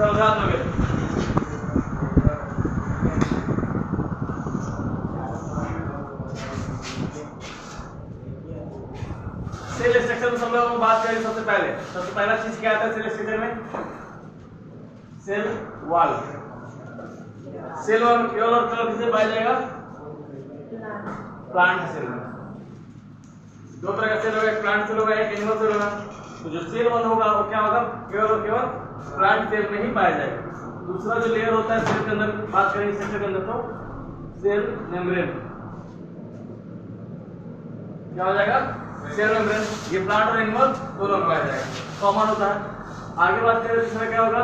समझा दोगे। Cell structure में सब लोग बात करेंगे। सबसे पहला चीज क्या आता है सेल स्ट्रक्चर में? Cell wall. सेल वॉल केवल और केवल किससे पाया जाएगा? प्लांट सेल में। दो तरह का सेल होगा, एक प्लांट सेल होगा, एक एनिमल सेल होगा। तो जो सेल वॉल होगा वो क्या होगा? केवल और केवल प्लांट सेल में ही पाया जाएगा। दूसरा जो लेयर होता है सेल के अंदर, बात करेंगे स्ट्रक्चर के अंदर, तो सेल मेम्ब्रेन। क्या हो जाएगा? Cell membrane. ये प्लांट और एनिमल दोनों में पाया जाएगा, कॉमन होता है। आगे बात करें इसमें क्या होगा?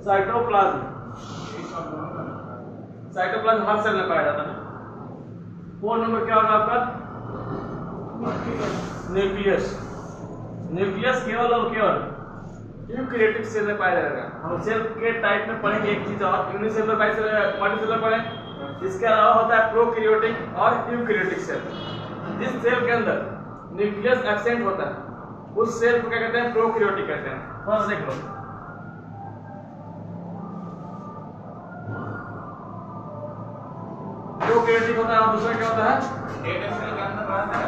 साइटोप्लाज्म। साइटोप्लाज्म हर सेल में पाया जाता है। 4 नंबर क्या होगा आपका? न्यूक्लियस। न्यूक्लियस केवल और केवल यूकैरियोटिक सेल में पाया जाएगा। हम सेल के टाइप में पढ़ेंगे एक चीज और, यूनिसेलुलर, बाइसेलुलर, मल्टीसेलुलर पढ़ें। इसके अलावा होता है प्रोकैरियोटिक और यूकैरियोटिक सेल। जिस सेल के अंदर न्यूक्लियस एब्सेंट होता है उस सेल को क्या कहते हैं? प्रोकैरियोटिक कहते हैं। बस देख लो, प्रोकैरियोटिक होता है और दूसरा क्या होता है? डेड सेल के अंदर रहता है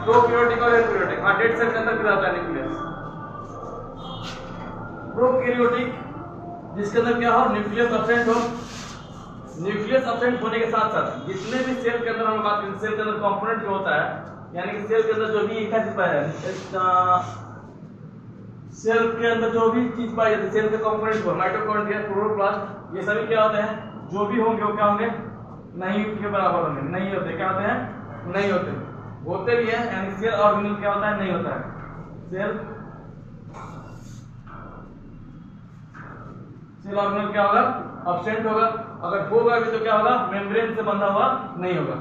प्रोकैरियोटिक और यूकैरियोटिक। हाँ, डेड सेल के अंदर भी रहता है न्यूक्लियस। प्रोकैरियोटिक जिसके अंदर क्या हो? न्यूक्लियस एब्सेंट हो। न्यूक्लियस एब्सेंट होने के साथ साथ जितने भी सेल के अंदर हम बात करें, सेल के अंदर कंपोनेंट जो होता है, यानी कि सेल के अंदर जो भी एक चीज पाया जाए, सेल के अंदर जो भी चीज पाई जाती है, सेल के कंपोनेंट को, माइटोकॉन्ड्रिया, क्लोरोप्लास्ट, ये सभी क्या होते हैं? जो भी होंगे वो क्या होंगे? नहीं के बराबर होंगे, नहीं होते। क्या होते हैं? नहीं होते। होते भी है, यानी सेल ऑर्गेनेल क्या होता है? नहीं होता है। सेल ऑर्गेनेल क्या होगा? एब्सेंट होगा। अगर होगा भी तो क्या होगा? मेम्ब्रेन से बंधा हुआ नहीं होगा,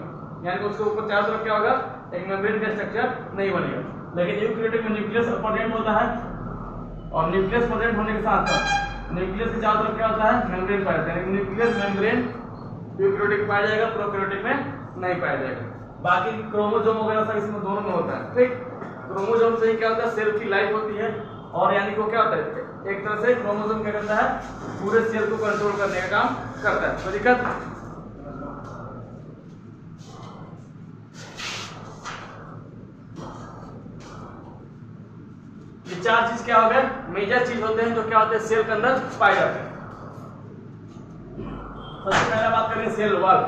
यानी कि उसके ऊपर चारों तरफ क्या होगा? एक मेम्ब्रेन का स्ट्रक्चर नहीं बनेगा। लेकिन यूकैरियोटिक में न्यूक्लियस प्रेजेंट होता है, और न्यूक्लियस प्रेजेंट होने के साथ साथ न्यूक्लियस के चारों तरफ क्या होता है? मेम्ब्रेन पाया जाता है। न्यूक्लियस मेम्ब्रेन यूकैरियोटिक पाया जाएगा, प्रोकैरियोटिक में नहीं पाया जाएगा। बाकी क्रोमोसोम वगैरह सब इसमें दोनों में होता है। ठीक, क्रोमोसोम से क्या होता है? सेल की लाइफ होती है, और यानी को क्या होता है? एक तरह से क्रोमोसोम क्या करता है? पूरे सेल को कंट्रोल करने का काम करता है। कोई दिक्कत? ये चार चीज क्या हो गए? मेजर चीज होते हैं जो क्या होते हैं? सेल के अंदर पाए जाते हैं। सबसे पहला बात करेंगे सेल वॉल।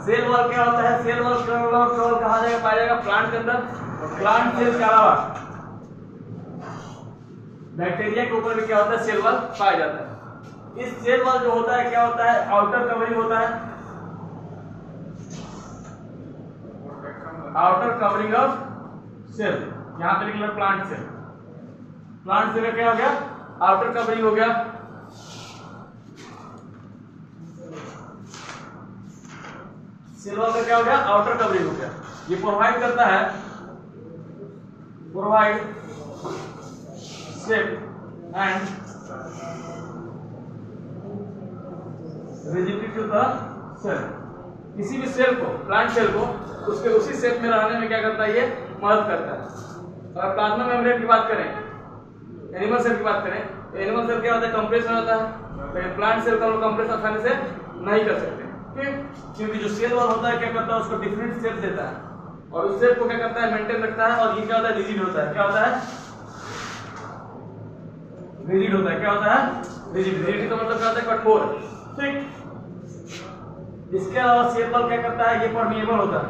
सेल वॉल क्या होता है? सेल वॉल कहा जाएगा? पाया जाएगा प्लांट के अंदर। प्लांट सेल के अलावा बैक्टीरिया के ऊपर भी क्या होता है? सेल वॉल पाया जाता है। इस सेल वॉल जो होता है क्या होता है? आउटर कवरिंग होता है, आउटर कवरिंग ऑफ सेल। यहां पे लिख लो प्लांट सेल। प्लांट सेल का क्या हो गया? आउटर कवरिंग हो गया। सेल वॉल का क्या हो गया? आउटर कवरिंग हो गया। ये प्रोवाइड करता है, provide shape and rigidity to the cell. किसी भी सेल को, प्लांट सेल को, उसके उसी शेप में रहने में क्या करता है? ये मदद करता है। अगर प्लाज्मा मेम्ब्रेन की बात करें, एनिमल सेल की बात करें, तो एनिमल सेल क्या होता है? कंप्रेस हो जाता है, लेकिन प्लांट सेल का कंप्रेस आसानी से नहीं कर सकते। क्योंकि जो सेल वॉल होता है क्या करता है? उसको डिफरेंट शेप देता है, और उस शेप को क्या करता है? मेंटेन रखता है। और ये क्या होता है? रिजिड होता है। क्या होता है? रिजिड होता है। क्या होता है? रिजिड। रिजिड का मतलब क्या होता है? कठोर। ठीक। इसके अलावा सेल वॉल क्या करता है? ये परमिएबल होता है।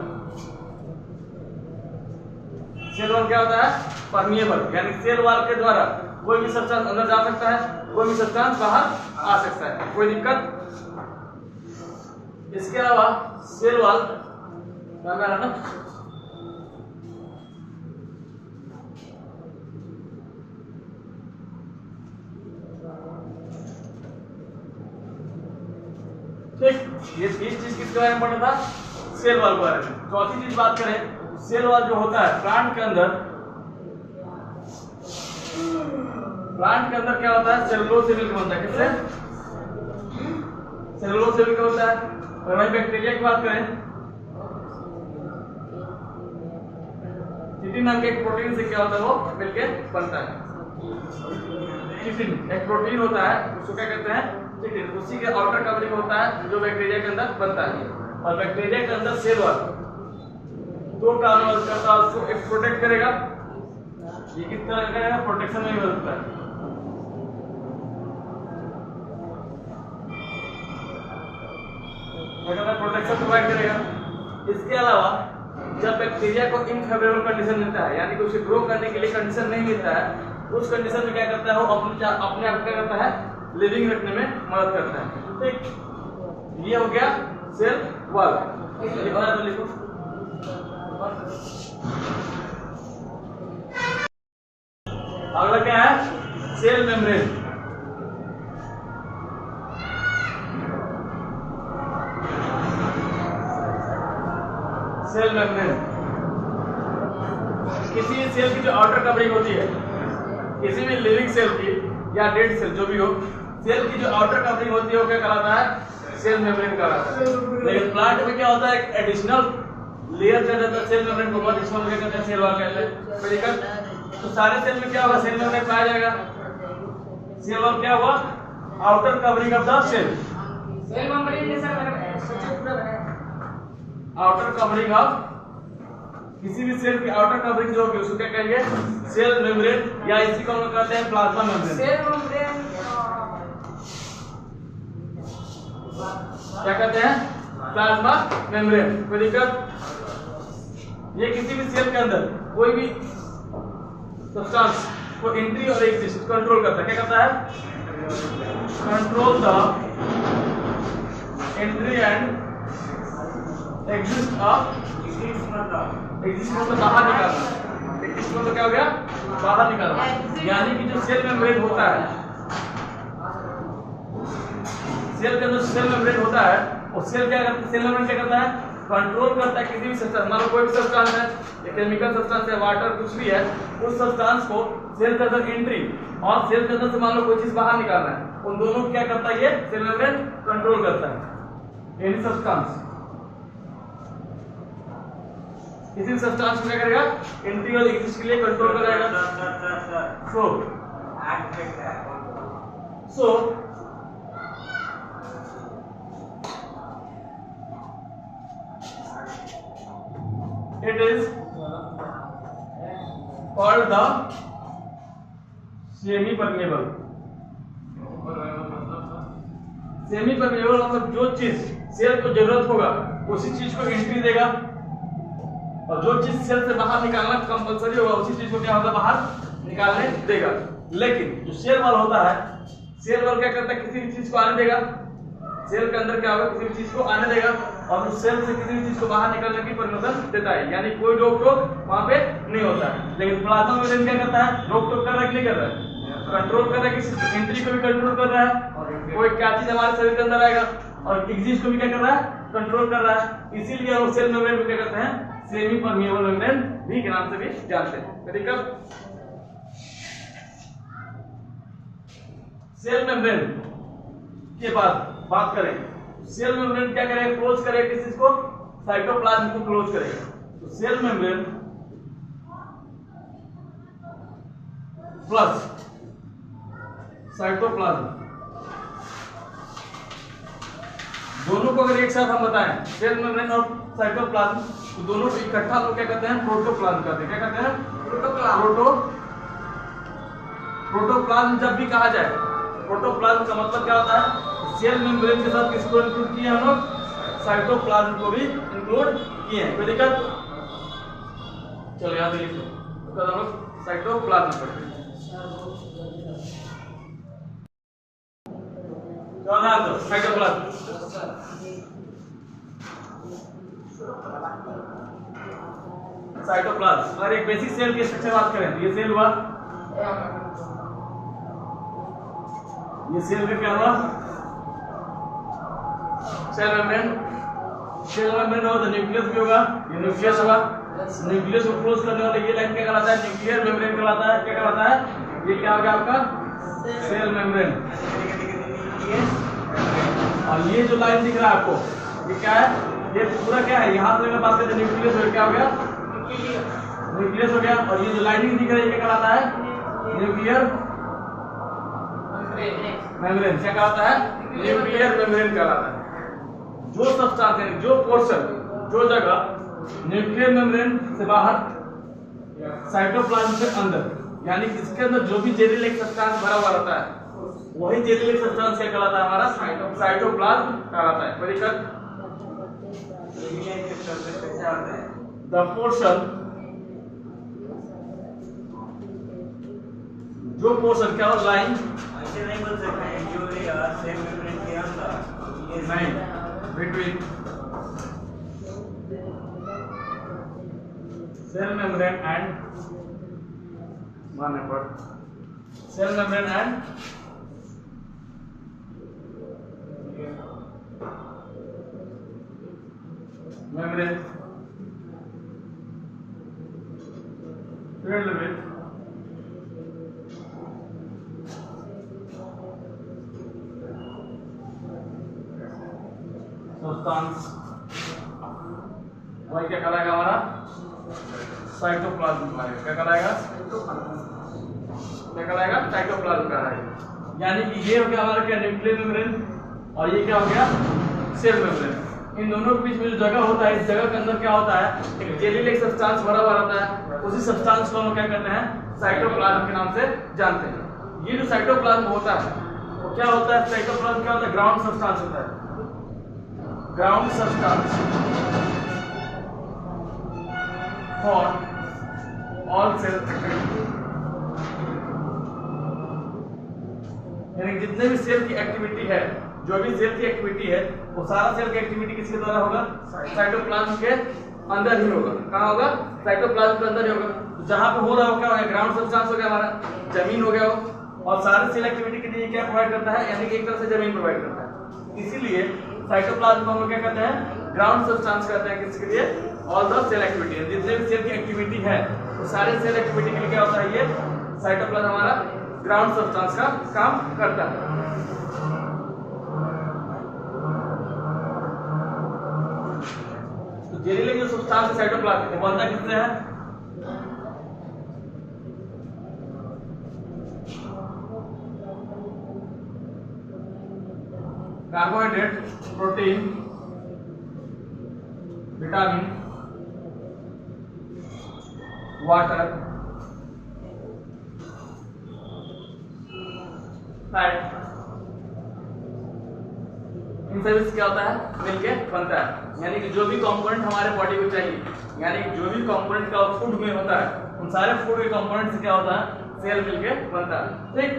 सेल वॉल क्या होता है? परमिएबल, यानी सेल वॉल के द्वारा कोई भी सब्सटेंस अंदर जा सकता है, कोई भी सब्सटेंस बाहर आ सकता है। कोई दिक्कत? इसके अलावा सेल वॉल क्या कह रहा था? ठीक, ये तीन चीज किसके बारे में पढ़ा था? सेल वॉल के बारे में। चौथी चीज बात करें, सेल वॉल जो होता है प्लांट के अंदर, प्लांट के अंदर क्या होता है? सेलुलोज से मिलकर बनता है। किससे? सेलुलोज से मिलकर बनता है। और वही बैक्टीरिया की बात करें, चिटिन नाम के एक प्रोटीन से क्या होता है? वो मिलकर बनता है। चिटिन एक प्रोटीन होता है, उसको क्या कहते हैं, चिटिन। उसी के आउटर कवरिंग होता है जो बैक्टीरिया के अंदर बनता है। और बैक्टीरिया के अंदर सेल वॉल दो काम करता है, उसको एक प्रोटेक्ट करेगा, ये किस तरह का है, प्रोटेक्शन में बनता है। प्रोटेक्शन प्रोवाइड करेगा। इसके अलावा जब बैक्टीरिया को इनफेवरेबल कंडीशन मिलता है, यानी कि उसे ग्रो करने के लिए कंडीशन नहीं मिलता है, उस कंडीशन में क्या करता है, वो अपने आप क्या करता है, लिविंग रखने में मदद करता है। ठीक, ये हो गया सेल वॉल। लिखना है तो लिखो। अगला क्या है, सेल मेम्ब्रेन। सेल मेम्ब्रेन किसी भी सेल की जो आउटर कवरिंग होती है, किसी भी लिविंग सेल की या डेड सेल जो भी हो, सेल की जो आउटर कवरिंग होती है वो क्या कहलाता है, सेल मेम्ब्रेन कहलाता है। लेकिन प्लांट में क्या होता है, एक एडिशनल लेयर चढ़ जाता है सेल मेम्ब्रेन को, बहुत इसको क्या कहते हैं, सेल वॉल कहते हैं। तो सारे सेल में क्या होगा, सेल मेम्ब्रेन पाया जाएगा। सेल वॉल क्या हुआ, outer covering of the cell. Cell membrane जैसा पूरा है, आउटर कवरिंग ऑफ किसी भी सेल की आउटर कवरिंग जो होगी उसको क्या कहेंगे, सेल मेम्ब्रेन, या इसी को हम कहते हैं प्लाज्मा मेम्ब्रेन। सेल मेम्ब्रेन क्या कहते हैं, प्लाज्मा मेम्ब्रेन। कोई दिक्कत, ये किसी भी सेल के अंदर कोई भी सब्सटेंस को एंट्री और एग्जिट कंट्रोल करता है। क्या करता है, control the entry and exist of, exist मतलब बाहर निकालना, एग्जिस्ट मतलब क्या हो गया, बाहर निकालना। यानी कि जो सेल मेम्ब्रेन होता है, सेल के अंदर सेल मेम्ब्रेन होता है, और सेल क्या करता है, सेल मेम्ब्रेन क्या करता है, कंट्रोल करता है किसी भी सब्सटेंस, मान लो कोई भी सब्सटेंस है, एक केमिकल सब्सटेंस है, वाटर कुछ भी है, उस सब्सटेंस को सेल के अंदर एंट्री और सेल के अंदर से मान लो कोई चीज बाहर निकालना है, उन दोनों को क्या करता है, ये सेल मेम्ब्रेन कंट्रोल करता है। एनी सब्सटेंस किसी भी सब्सटेंस को क्या करेगा, एंट्री और एग्जिट के लिए कंट्रोल करेगा। सो it is called the semi permeable। Semi permeable मतलब जो चीज सेल को जरूरत होगा उसी चीज को एंट्री देगा, और जो चीज सेल से बाहर निकालना कंपलसरी होगा उसी चीज को क्या होगा, बाहर निकालने देगा। लेकिन जो सेल वॉल होता है, सेल वॉल क्या करता है, किसी भी चीज को आने देगा, सेल के अंदर क्या होगा, किसी भी चीज को आने देगा, और उस सेल से किसी भी चीज को बाहर निकलने की परमिशन देता है, यानी कोई रोक टोक वहां पे नहीं होता है। लेकिन प्लाज्मा मेम्ब्रेन क्या करता है, रोक टोक कर रहा है कि नहीं कर रहा है, कंट्रोल कर रहा है, किसी एंट्री को भी कंट्रोल कर रहा है, कोई क्या चीज हमारे शरीर के अंदर आएगा, और एग्जिट को भी क्या कर रहा है, कंट्रोल कर रहा है। इसीलिए हम सेल मेम्ब्रेन को क्या करते हैं, सेमी परमेबल मेम्ब्रेन भी के नाम से भी जानते हैं। ठीक है, सेल मेम्ब्रेन के बाद बात करें, सेल मेम्ब्रेन क्या करेगा, क्लोज करेगा किस चीज को, साइटोप्लाज्म को क्लोज करेगा। तो सेल मेम्ब्रेन प्लस साइटोप्लाज्म दोनों को अगर एक साथ हम बताएं, सेल मेम्ब्रेन और साइटोप्लाज्म, तो दोनों को इकट्ठा लोग क्या कहते हैं, प्रोटोप्लाज्म कहते हैं। क्या कहते हैं, प्रोटोप्लाज्म। जब भी कहा जाए प्रोटोप्लाज्म का मतलब क्या होता है, सेल मेम्ब्रेन के साथ किसको इंक्लूड किए हम लोग, साइटोप्लाज्म को भी इंक्लूड किए हैं। कोई दिक्कत, चलो याद लिख लो, तो हम लोग साइटोप्लाज्म पढ़ते हैं। साइटोप्लाज्म साइटोप्लाज्म और एक बेसिक सेल की स्ट्रक्चर बात करें तो ये सेल हुआ, ये सेल में क्या हुआ, सेल मेम्ब्रेन। सेल मेम्ब्रेन होगा तो न्यूक्लियस भी होगा, ये न्यूक्लियस होगा, न्यूक्लियस को क्लोज करने वाला ये लाइन क्या कहलाता है, न्यूक्लियर मेम्ब्रेन कहलाता है। क्या कहलाता है, ये क्या हो गया आपका सेल मेम्ब्रेन। और ये जो लाइन दिख रहा है आपको, ये क्या है, ये पूरा क्या है, यहाँ से अगर बात करते न्यूक्लियस हो, क्या हो गया, न्यूक्लियस हो गया। और ये जो लाइनिंग दिख रहा है ये क्या कहलाता है, न्यूक्लियर मेम्ब्रेन क्या कहलाता है? न्यूक्लियर मेम्ब्रेन कहलाता है। जो सब्सटेंस यानी जो पोर्शन, जो जगह न्यूक्लियर मेम्ब्रेन से बाहर, साइटोप्लाज्म से अंदर, यानी इसके अंदर जो भी जेलीलेक सब्सटेंस भरा हुआ रहता है वही जेलीलेक सब्सटेंस क्या कहलाता है? हमारा साइटोप्लाज्म कहलाता है। कोई दिक्कत? द पोर्शन, जो पोर्शन क्या होता है? ऐसे नहीं बोल सकते हैं जो सेल मेम्ब्रेन के अंदर ये नहीं, बिटवीन सेल मेम्ब्रेन एंड मानने पर cell membrane and membrane filled with substance, वही क्या कहलाएगा? हमारा साइटोप्लाज्म कहलाएगा। क्या कहलाएगा? क्या कहलाएगा? साइटोप्लाज्म कहलाएगा। यानी कि ये हो गया हमारा क्या? न्यूक्लियर मेम्ब्रेन, और ये क्या हो गया? Cell membrane. इन दोनों के बीच में जो जगह होता है, इस जगह के अंदर क्या होता है? एक जेलीलेक सब्सटेंस भरा हुआ रहता है। उसी सब्सटेंस को हम क्या कहते हैं? साइटोप्लाज्म के नाम से जानते हैं। ये जो साइटोप्लाज्म होता है वो क्या होता है? साइटोप्लाज्म क्या होता है? ग्राउंड सब्सटेंस होता है। Ground substance for all cell, यानी जितने भी सेल की एक्टिविटी है, जो भी सेल की एक्टिविटी है, वो सारा सेल की एक्टिविटी किसके द्वारा होगा? साइटोप्लाज्म के अंदर ही होगा। कहाँ होगा? साइटोप्लाज्म के अंदर ही होगा। तो जहां पे हो रहा हो क्या हो गया? ग्राउंड सब्सटेंस हो गया हमारा, जमीन हो गया वो, और सारे सेल एक्टिविटी के लिए क्या प्रोवाइड करता है? यानी कि एक तरह से जमीन प्रोवाइड करता है। इसीलिए साइटोप्लाज्म हम लोग क्या कहते हैं? ग्राउंड सब्सटेंस कहते हैं। किसके लिए? ऑल द सेल एक्टिविटी, जितने भी सेल की एक्टिविटी है वो सारे सेल एक्टिविटी के लिए क्या होता है? ये साइटोप्लाज्म हमारा ग्राउंड सब्सटेंस का काम करता है। तो जेलीलेक जो सब्सटेंस है साइटोप्लाज्म वो बनता किससे है? Carbohydrate, protein, vitamin, water, fat, इन सभी से क्या होता है? मिलके बनता है। यानी कि जो भी कंपोनेंट हमारे बॉडी को चाहिए, यानी कि जो भी कंपोनेंट का फूड में होता है, उन सारे फूड के कंपोनेंट से क्या होता है? सेल मिलके बनता है। ठीक,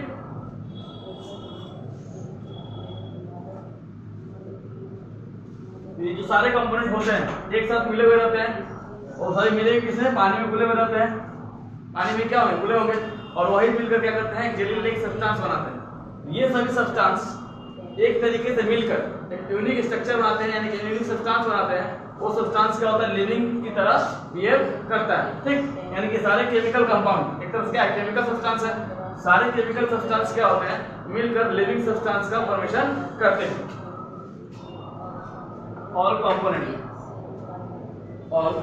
ये जो सारे कंपोनेंट होते हैं एक साथ मिले हुए रहते हैं, और सारे मिले हुए किसमें? पानी में घुले हुए रहते हैं। पानी में क्या होंगे? घुले होंगे, और वही मिलकर क्या करते हैं? जेलीलेक सब्सटेंस बनाते हैं। ये सभी सब्सटेंस एक तरीके से मिलकर एक यूनिक स्ट्रक्चर बनाते हैं, यानी कि यूनिक सब्सटेंस बनाते हैं। वो सब्सटेंस क्या होता है? लिविंग की तरह बिहेव करता है। ठीक, यानी कि सारे केमिकल कंपाउंड एक तरह से क्या है? केमिकल सब्सटेंस है। सारे केमिकल सब्सटेंस क्या होते हैं? मिलकर लिविंग सब्सटेंस का फॉर्मेशन करते हैं। All component, all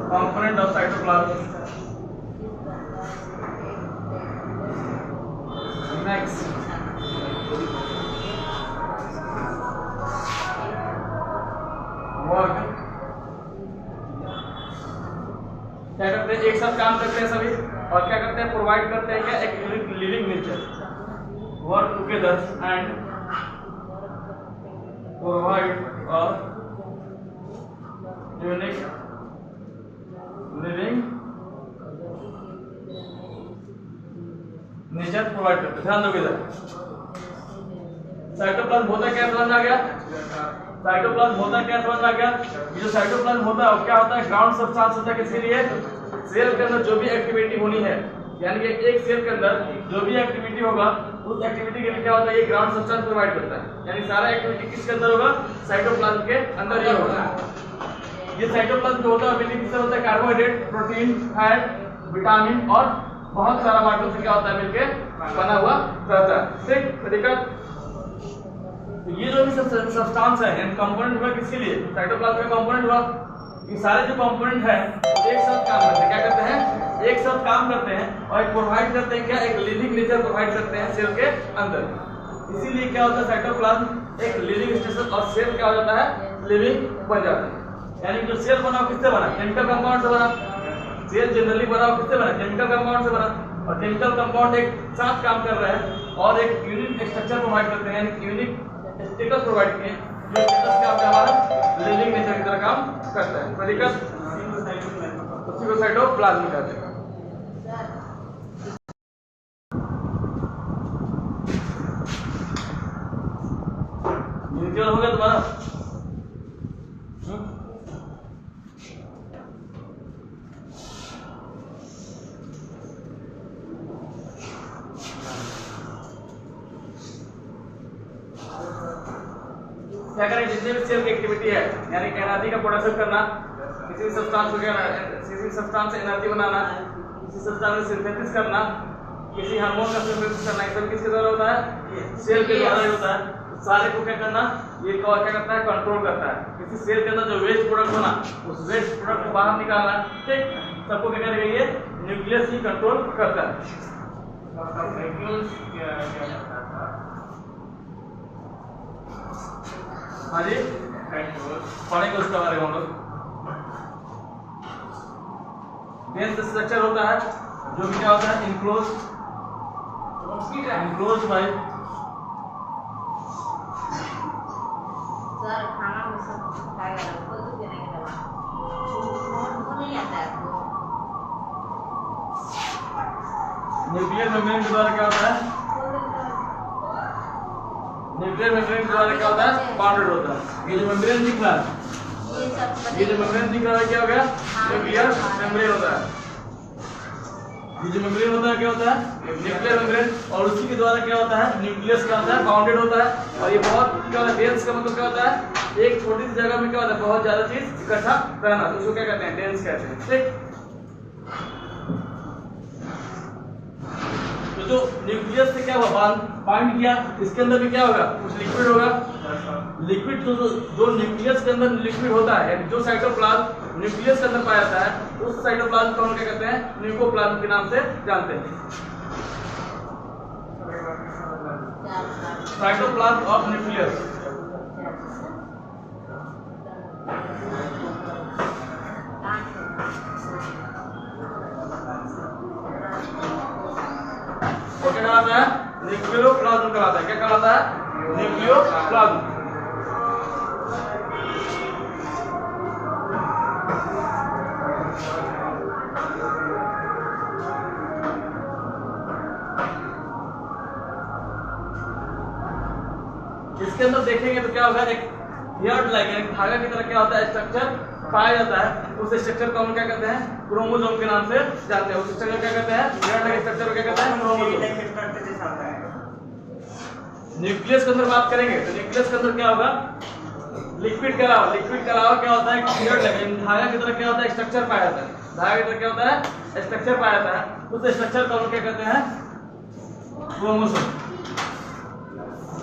component of cytoplasm. Next, work क्या करते हैं? एक साथ काम करते हैं सभी, और क्या करते हैं? प्रोवाइड करते हैं क्या? एक living nature, work together and provide a unique living nature provide करते। ध्यान दोगे इधर, साइटोप्लाज्म होता क्या समझ आ गया? साइटोप्लाज्म होता क्या समझ आ गया? ये जो साइटोप्लाज्म होता है क्या होता है? ग्राउंड सब्सटेंस होता है। किसके लिए? सेल के अंदर जो भी एक्टिविटी होनी है, यानी कि एक सेल के अंदर जो भी एक्टिविटी होगा उस एक्टिविटी के लिए क्या होता है? ये ग्राउंड सब्सटेंस प्रोवाइड करता है। यानी सारा एक्टिविटी किसके अंदर होगा? साइटोप्लाज्म के अंदर ही होगा। ये साइटोप्लाज्म जो होता है मिलकर किससे होता है? कार्बोहाइड्रेट, प्रोटीन, फैट, विटामिन और बहुत सारा पार्टों से क्या होता है? मिलके बना हुआ रहता है। ठीक, दिक्कत? तो ये जो भी सब्सटेंस है, कंपोनेंट हुआ किसके लिए? साइटोप्लाज्म का कंपोनेंट हुआ। ये सारे जो कंपोनेंट है एक साथ काम करते हैं। क्या करते हैं? एक साथ काम करते हैं और एक प्रोवाइड करते हैं क्या? एक लिविंग नेचर प्रोवाइड करते हैं सेल के अंदर। इसीलिए क्या होता है? साइटोप्लाज्म एक लिविंग स्टेशन और सेल क्या हो जाता है? लिविंग बन जाता है। यानी जो सेल बना किससे बना? केमिकल कंपाउंड से बना। सेल जनरली बना किससे बना? केमिकल कंपाउंड से बना। और केमिकल कंपाउंड एक साथ काम कर रहे हैं और एक यूनिक स्ट्रक्चर प्रोवाइड करते हैं, यानी यूनिक स्टेटस प्रोवाइड किए, जो स्टेटस क्या होता है? हमारा लिविंग नेचर की तरह काम करता है। कोई दिक्कत? उसी को साइटोप्लाज्म कहते हैं। हो गया तुम्हारा? क्या करें? जितने भी सेल की एक्टिविटी है, यानी एनर्जी का प्रोडक्शन करना, किसी सब्सटेंस को किसी सब्सटेंस से एनर्जी बनाना, किसी सब्सटेंस से सिंथेसिस करना, किसी हार्मोन का सिंथेसिस करना, ये सब किसके द्वारा होता है? सेल के द्वारा ही होता है। सारे को क्या करना? ये क्या करता है? कंट्रोल करता है। किसी सेल के अंदर जो वेस्ट प्रोडक्ट होना, उस वेस्ट प्रोडक्ट को बाहर निकालना, ठीक, सबको क्या करेगा? ये न्यूक्लियस ही कंट्रोल करता है। हाँ जी, पढ़ेंगे उसके बारे में हम लोग। डेंस स्ट्रक्चर होता है जो कि क्या होता है? इनक्लोज बाय सर खाना में सब खाएगा ना, कोई तो देने के दवा वो नहीं आता है आपको। न्यूक्लियर मेम्ब्रेन के द्वारा क्या होता है? न्यूक्लियर मेम्ब्रेन के द्वारा क्या होता है? बाउंडेड होता है। ये जो मेम्ब्रेन दिख रहा है, ये जो मेम्ब्रेन दिख रहा है क्या हो गया? न्यूक्लियर मेम्ब्रेन होता है। ये जो मेम्ब्रेन होता है क्या होता है? Nuclear membrane. और उसी के द्वारा क्या होता है? न्यूक्लियस क्या होता है? बाउंडेड होता है। और ये बहुत क्या होता है? डेंस का मतलब क्या होता है? एक छोटी सी जगह में क्या होता है? बहुत ज्यादा चीज इकट्ठा रहना, तो उसको क्या कहते हैं? डेंस कहते हैं। ठीक, तो जो न्यूक्लियस से क्या हुआ? बाइंड किया, इसके अंदर भी क्या होगा? कुछ लिक्विड होगा। लिक्विड जो न्यूक्लियस के अंदर लिक्विड होता है, यानी जो साइटोप्लाज्म न्यूक्लियस के अंदर पाया जाता है, उस साइटोप्लाज्म को हम क्या कहते हैं? न्यूक्लियोप्लाज्म के नाम से जानते हैं। Cytoplasm of nucleus. वो क्या कहलाता है? न्यूक्लियोप्लाज्म कहलाता है। क्या कहलाता है? न्यूक्लियोप्लाज्म। इसके अंदर देखेंगे तो क्या होगा? एक हेयर लाइक, एक धागा की तरह क्या होता है? स्ट्रक्चर पाया जाता है। उस स्ट्रक्चर को हम क्या कहते हैं? क्रोमोसोम के नाम से जानते हैं। उस स्ट्रक्चर क्या कहते हैं? हेयर लाइक स्ट्रक्चर को क्या कहते हैं? क्रोमोसोम। न्यूक्लियस के अंदर बात करेंगे तो न्यूक्लियस के अंदर क्या होगा? लिक्विड के अलावा क्या होता है? हेयर लाइक धागा की तरह क्या होता है? स्ट्रक्चर पाया जाता है। धागा की तरह क्या होता है? स्ट्रक्चर पाया जाता है। उस स्ट्रक्चर को हम क्या कहते हैं? क्रोमोसोम।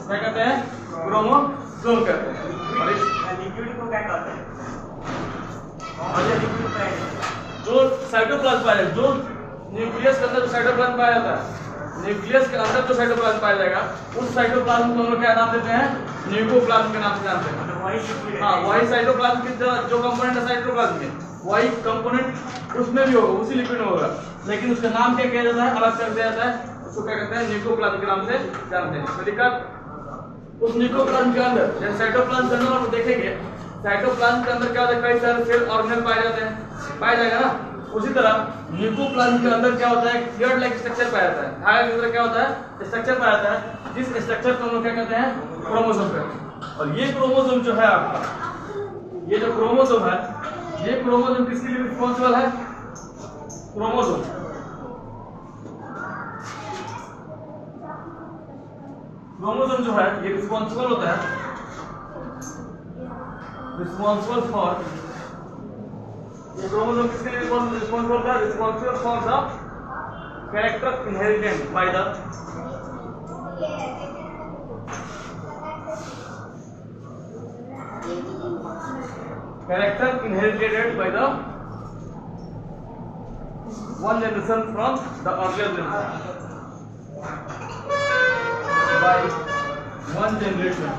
क्या कहते हैं? क्रोमोसोम कहते हैं। और इस लिक्विड को क्या कहते हैं? जो साइटोप्लाज्म पाया जाएगा, जो न्यूक्लियस के अंदर जो साइटोप्लाज्म पाया जाता है, न्यूक्लियस के अंदर जो साइटोप्लाज्म पाया जाएगा, उस साइटोप्लाज्म को हम लोग क्या नाम देते हैं? न्यूक्लियोप्लाज्म के नाम से जानते हैं। हाँ, वही साइटोप्लाज्म के जो कंपोनेंट है साइटोप्लाज्म के, वही कंपोनेंट उसमें भी होगा, उसी लिक्विड में होगा, लेकिन उसका नाम क्या किया जाता है? अलग कर दिया जाता है। उसको क्या कहते हैं? न्यूक्लियोप्लाज्म के नाम से जानते हैं। तो दिक्कत उस न्यूक्लियोप्लाज्म के अंदर, जैसे साइटोप्लाज्म के अंदर हम देखेंगे, साइटोप्लाज्म के अंदर क्या होता है? कई सारे सेल ऑर्गेनेल पाए जाते हैं, पाया जाएगा ना। उसी तरह न्यूक्लियोप्लाज्म के अंदर क्या होता है? हेयर लाइक स्ट्रक्चर पाया जाता है। धागे के अंदर क्या होता है? स्ट्रक्चर पाया जाता है, जिस स्ट्रक्चर को हम लोग क्या कहते हैं? क्रोमोसोम कहते हैं। और ये क्रोमोसोम जो है आपका, ये जो क्रोमोसोम है, ये क्रोमोसोम किसके लिए रिस्पॉन्सिबल है? क्रोमोसोम क्रोमोसोम जो है ये रिस्पॉन्सिबल होता है, रिस्पॉन्सिबल फॉर, ये क्रोमोसोम किसके लिए रिस्पॉन्सिबल होता है? Responsible for the character inherited by the character inherited by the one generation from the earlier generation, by one generation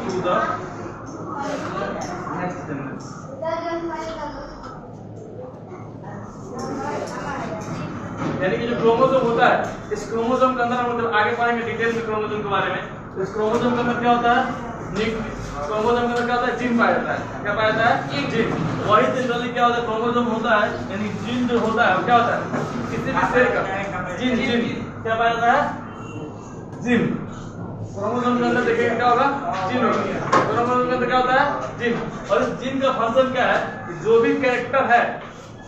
to the next generation. यानी कि जो क्रोमोसोम होता है, इस क्रोमोसोम के अंदर हम जब आगे पढ़ेंगे डिटेल में क्रोमोसोम के बारे में, तो इस क्रोमोसोम के अंदर क्या होता है, क्रोमोसोम के अंदर क्या होता है, जीन पाया जाता है। क्या पाया जाता है, एक जीन। वही जनरली क्या होता है, क्रोमोसोम होता है यानी जीन जो होता है वो क्या होता है, किसी भी सेल का जीन क्या पाया जाता है, जीन। क्रोमोसोम के अंदर देखिए क्या होगा, जीन होगा। क्रोमोसोम के अंदर क्या होता है, जीन। और इस जीन का फंक्शन क्या है, जो भी कैरेक्टर है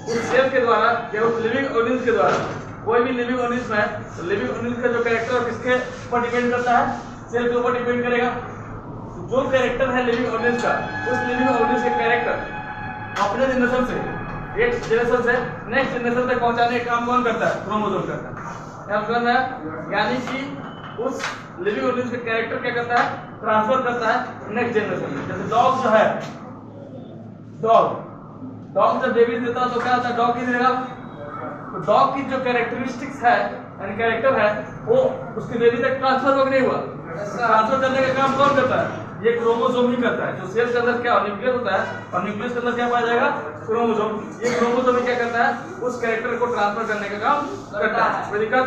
उस सेल के द्वारा या उस लिविंग ऑर्गेनिज्म के द्वारा, कोई भी लिविंग ऑर्गेनिज्म है तो लिविंग ऑर्गेनिज्म का जो कैरेक्टर किसके ऊपर डिपेंड करता है, सेल के ऊपर डिपेंड करेगा। जो कैरेक्टर है लिविंग ऑर्गेनिज्म का, उस लिविंग ऑर्गेनिज्म के कैरेक्टर अपने जनरेशन से, एक जनरेशन से नेक्स्ट जनरेशन तक पहुंचाने का काम कौन करता है, क्रोमोसोम करता है। क्या करना है, यानी कि उस लिविंग ऑर्गेनिज्म का कैरेक्टर क्या करता है, ट्रांसफर करता है नेक्स्ट जनरेशन में। जैसे डॉग जो है, डॉग जब बेबी देता है तो क्या होता है, डॉग की देगा, तो डॉग की जो कैरेक्टरिस्टिक्स है यानी कैरेक्टर है वो उसके बेबी तक ट्रांसफर हो नहीं हुआ। ट्रांसफर करने का काम कौन करता है, ये क्रोमोसोम ही करता है। जो सेल के अंदर क्या न्यूक्लियस होता है और न्यूक्लियस के अंदर क्या पाया जाएगा, क्रोमोसोम। ये क्रोमोसोम ही क्या करता है, उस कैरेक्टर को ट्रांसफर करने का काम करता है। कोई दिक्कत?